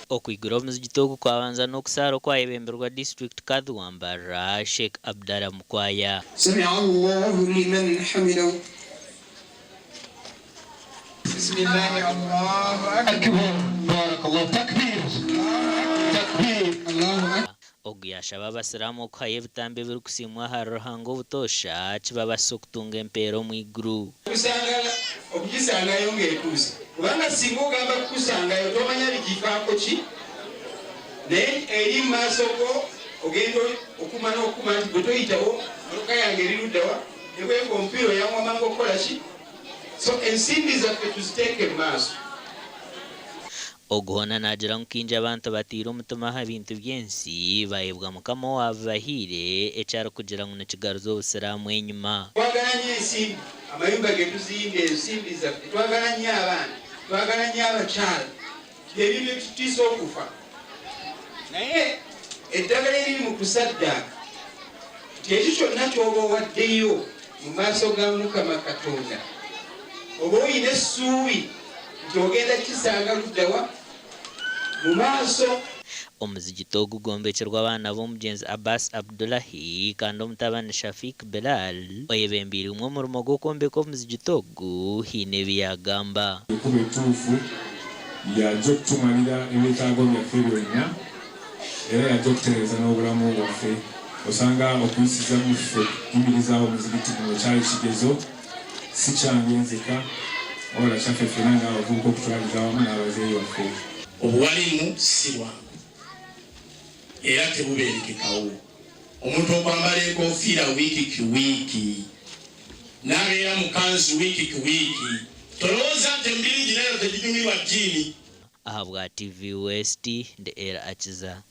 Okwigura omuzigiti ogu kwabanza n'okusaara okwayebemberwa district kadhi wa Mbarara Sheikh Abdallah Mukwaya. Sami'a Allahu liman hamidahu. Bismillahi Allahu akbar. Barakallahu takbir. Takbir. Allahu akbar. Ogu yashaba abasiraamu okuhayo ebitambi ebirikusiimwa aha ruhanga obutosha kibabasa okutunga empeera omu iguru. Okugisangayo ng'etuuse kubanga singa ogamba kukusangayo tomanya bigifaako ki naye eri mu maaso go ogenda okumana okuma nti bwe toyitawo motoka yange eri luddawa nekweka omupiira oyanwamanga okukola ki so ensimbi zaffe tuziteeke mu maaso. Ogu hoona naagira nkukinja abantu batiire omutima aha bintu by'ensi bayebwa mukama waabwe bahiire ekyari kugira ngu nikigaruza obusiraamu enyuma. Twagala nnyo ensimbi amayumba ge tuzimba ensimbi zaffe twagala nnyo abaana twagala nnyo abakyala ebintu ebitutiisa okufa naye eddagala eriri mu kusaddaaka nti ekyo kyonna ky'oba owaddeyo mu maaso ga Mukama Katonda oba oyina essuubi nti ogenda kisanga luddawa mu maaso. Omuzigiti ogu gwombekyerwa abaana b'omugenzi Abbas Abdullahi kandi omutabani Shafiq Belal oyebembiremu omurimo gw'okwombeka omuzigiti ogu hiine ebyagamba. Ekuba etuufu yajja okutumalira ebyetaago byaffe byonna era yajja okutereeza n'obulamu bwaffe. Osanga okuyisiza muffe yimirizaawo omuzigiti guno kyali kigezo si kyange nzeka wabula kyaffe ffena ng'abavubuka okutwaliza awamu n'abazeeyi baffe. Obuwalimu si bwangu era tebubeerekekawo. Omuntu okwambala enkofiira wiiki ku wiiki n'abeera mu kanzu wiiki ku wiiki tolowooza nti emibiri ginayo teginyumirwa jjiini. Aha bwa TV West, the era Akiza.